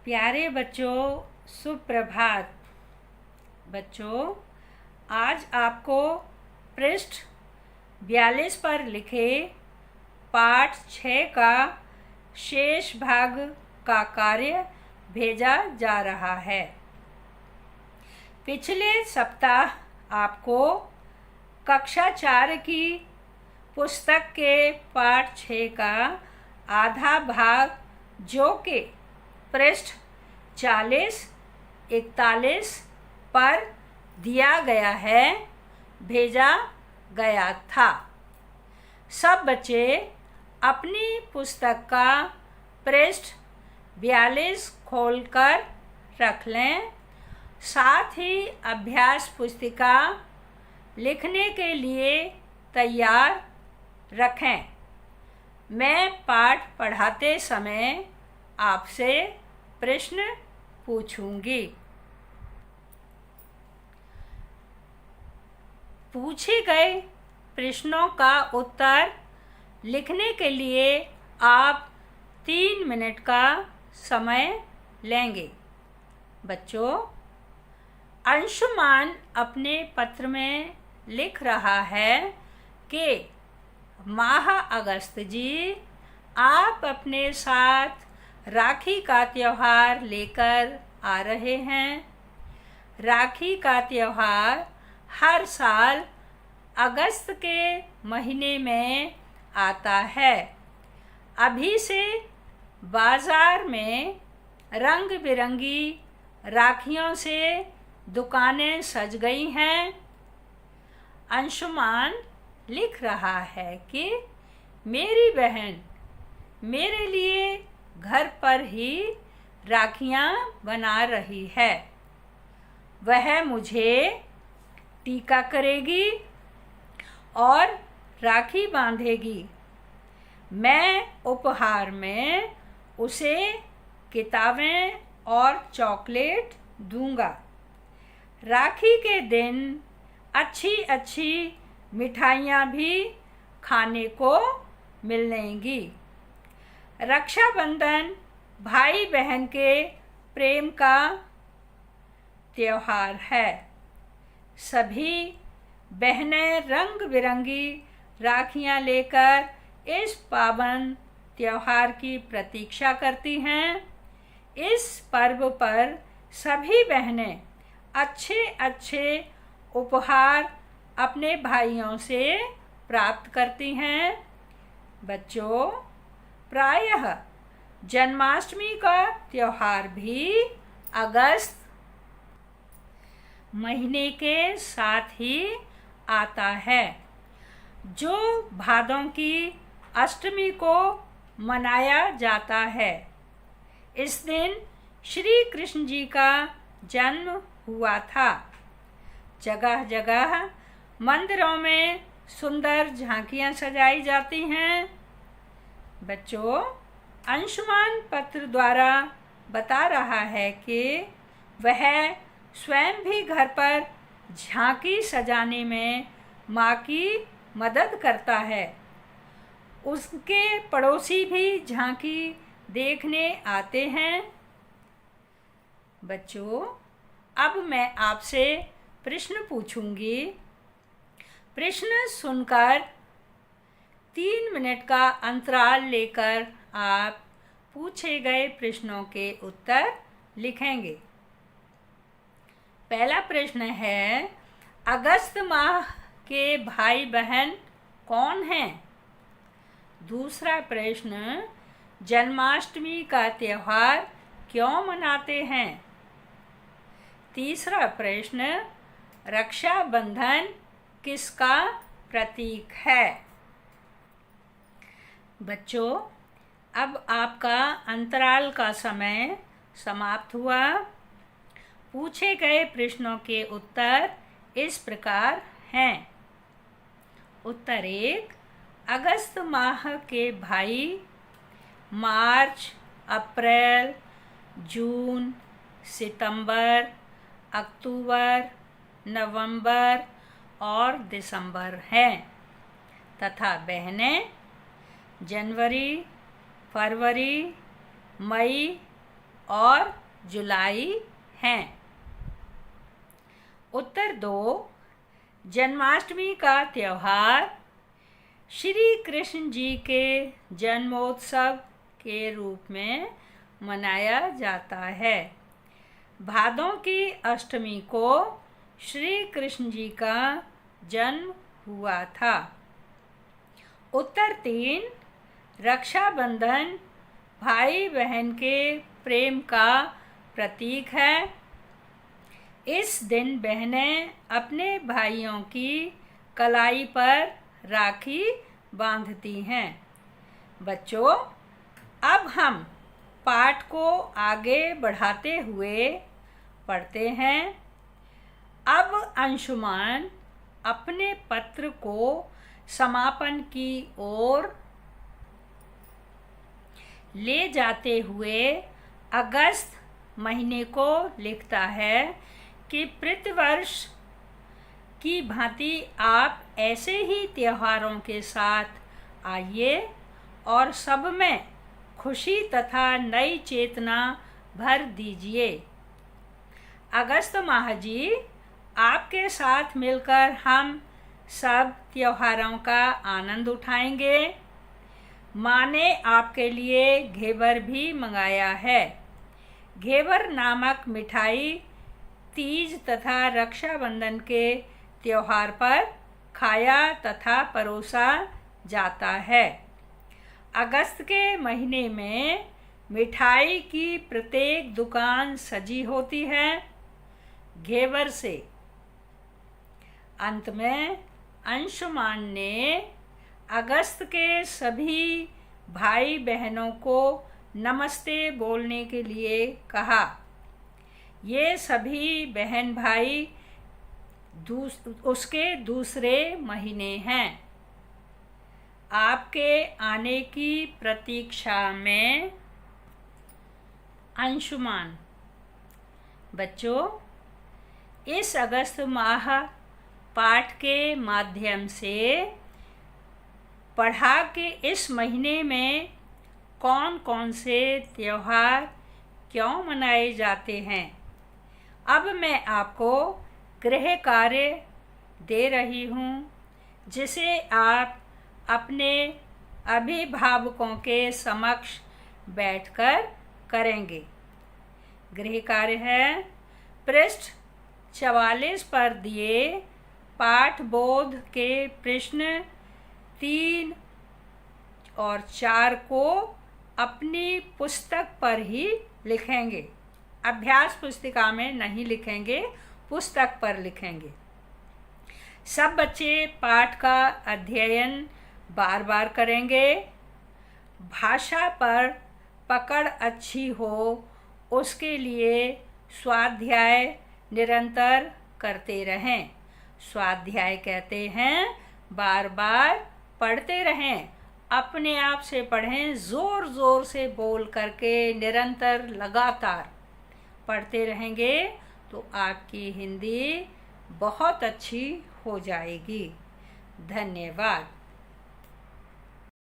प्यारे बच्चों, सुप्रभात। बच्चों, आज आपको पृष्ठ 42 पर लिखे पाठ 6 का शेष भाग का कार्य भेजा जा रहा है। पिछले सप्ताह आपको कक्षा 4 की पुस्तक के पाठ 6 का आधा भाग, जो कि पृष्ठ 40, 41 पर दिया गया है, भेजा गया था। सब बच्चे अपनी पुस्तक का पृष्ठ 42 खोलकर रख लें। साथ ही अभ्यास पुस्तिका लिखने के लिए तैयार रखें। मैं पाठ पढ़ाते समय आपसे प्रश्न पूछूंगी। पूछे गए प्रश्नों का उत्तर लिखने के लिए आप 3 मिनट का समय लेंगे। बच्चों, अंशुमान अपने पत्र में लिख रहा है कि माह अगस्त जी, आप अपने साथ राखी का त्योहार लेकर आ रहे हैं। राखी का त्योहार हर साल अगस्त के महीने में आता है। अभी से बाजार में रंग बिरंगी राखियों से दुकानें सज गई हैं। अंशुमान लिख रहा है कि मेरी बहन मेरे लिए घर पर ही राखियां बना रही है। वह मुझे टीका करेगी और राखी बांधेगी। मैं उपहार में उसे किताबें और चॉकलेट दूंगा। राखी के दिन अच्छी अच्छी मिठाइयाँ भी खाने को मिलेंगी। रक्षाबंधन भाई बहन के प्रेम का त्योहार है। सभी बहनें रंग बिरंगी राखियां लेकर इस पावन त्योहार की प्रतीक्षा करती हैं। इस पर्व पर सभी बहनें अच्छे अच्छे उपहार अपने भाइयों से प्राप्त करती हैं। बच्चों, प्रायः जन्माष्टमी का त्योहार भी अगस्त महीने के साथ ही आता है, जो भादों की अष्टमी को मनाया जाता है। इस दिन श्री कृष्ण जी का जन्म हुआ था। जगह जगह मंदिरों में सुंदर झांकियां सजाई जाती हैं। बच्चों, अंशुमान पत्र द्वारा बता रहा है कि वह स्वयं भी घर पर झांकी सजाने में माँ की मदद करता है। उसके पड़ोसी भी झांकी देखने आते हैं। बच्चों, अब मैं आपसे प्रश्न पूछूंगी। प्रश्न सुनकर 3 मिनट का अंतराल लेकर आप पूछे गए प्रश्नों के उत्तर लिखेंगे। पहला प्रश्न है, अगस्त माह के भाई बहन कौन हैं? दूसरा प्रश्न, जन्माष्टमी का त्योहार क्यों मनाते हैं? तीसरा प्रश्न, रक्षाबंधन किसका प्रतीक है? बच्चों, अब आपका अंतराल का समय समाप्त हुआ। पूछे गए प्रश्नों के उत्तर इस प्रकार हैं। उत्तर 1, अगस्त माह के भाई मार्च, अप्रैल, जून, सितंबर, अक्टूबर, नवंबर और दिसंबर हैं, तथा बहनें जनवरी, फरवरी, मई और जुलाई हैं। उत्तर 2, जन्माष्टमी का त्यौहार श्री कृष्ण जी के जन्मोत्सव के रूप में मनाया जाता है। भादों की अष्टमी को श्री कृष्ण जी का जन्म हुआ था। उत्तर 3, रक्षाबंधन भाई बहन के प्रेम का प्रतीक है। इस दिन बहनें अपने भाइयों की कलाई पर राखी बांधती हैं। बच्चों, अब हम पाठ को आगे बढ़ाते हुए पढ़ते हैं। अब अंशुमान अपने पत्र को समापन की ओर ले जाते हुए अगस्त महीने को लिखता है कि प्रतिवर्ष की भांति आप ऐसे ही त्योहारों के साथ आइए और सब में खुशी तथा नई चेतना भर दीजिए। अगस्त माह जी, आपके साथ मिलकर हम सब त्योहारों का आनंद उठाएंगे। माँ ने आपके लिए घेवर भी मंगाया है। घेवर नामक मिठाई तीज तथा रक्षाबंधन के त्योहार पर खाया तथा परोसा जाता है। अगस्त के महीने में मिठाई की प्रत्येक दुकान सजी होती है घेवर से। अंत में अंशुमान ने अगस्त के सभी भाई बहनों को नमस्ते बोलने के लिए कहा। ये सभी बहन भाई उसके दूसरे महीने हैं। आपके आने की प्रतीक्षा में, अंशुमान। बच्चों, इस अगस्त माह पाठ के माध्यम से पढ़ा कि इस महीने में कौन कौन से त्योहार क्यों मनाए जाते हैं। अब मैं आपको गृह कार्य दे रही हूँ जिसे आप अपने अभिभावकों के समक्ष बैठकर करेंगे। गृह कार्य है, पृष्ठ 44 पर दिए पाठ बोध के प्रश्न 3 और 4 को अपनी पुस्तक पर ही लिखेंगे। अभ्यास पुस्तिका में नहीं लिखेंगे, पुस्तक पर लिखेंगे। सब बच्चे पाठ का अध्ययन बार बार करेंगे। भाषा पर पकड़ अच्छी हो उसके लिए स्वाध्याय निरंतर करते रहें। स्वाध्याय कहते हैं बार बार पढ़ते रहें, अपने आप से पढ़ें, ज़ोर ज़ोर से बोल करके निरंतर लगातार पढ़ते रहेंगे तो आपकी हिंदी बहुत अच्छी हो जाएगी। धन्यवाद।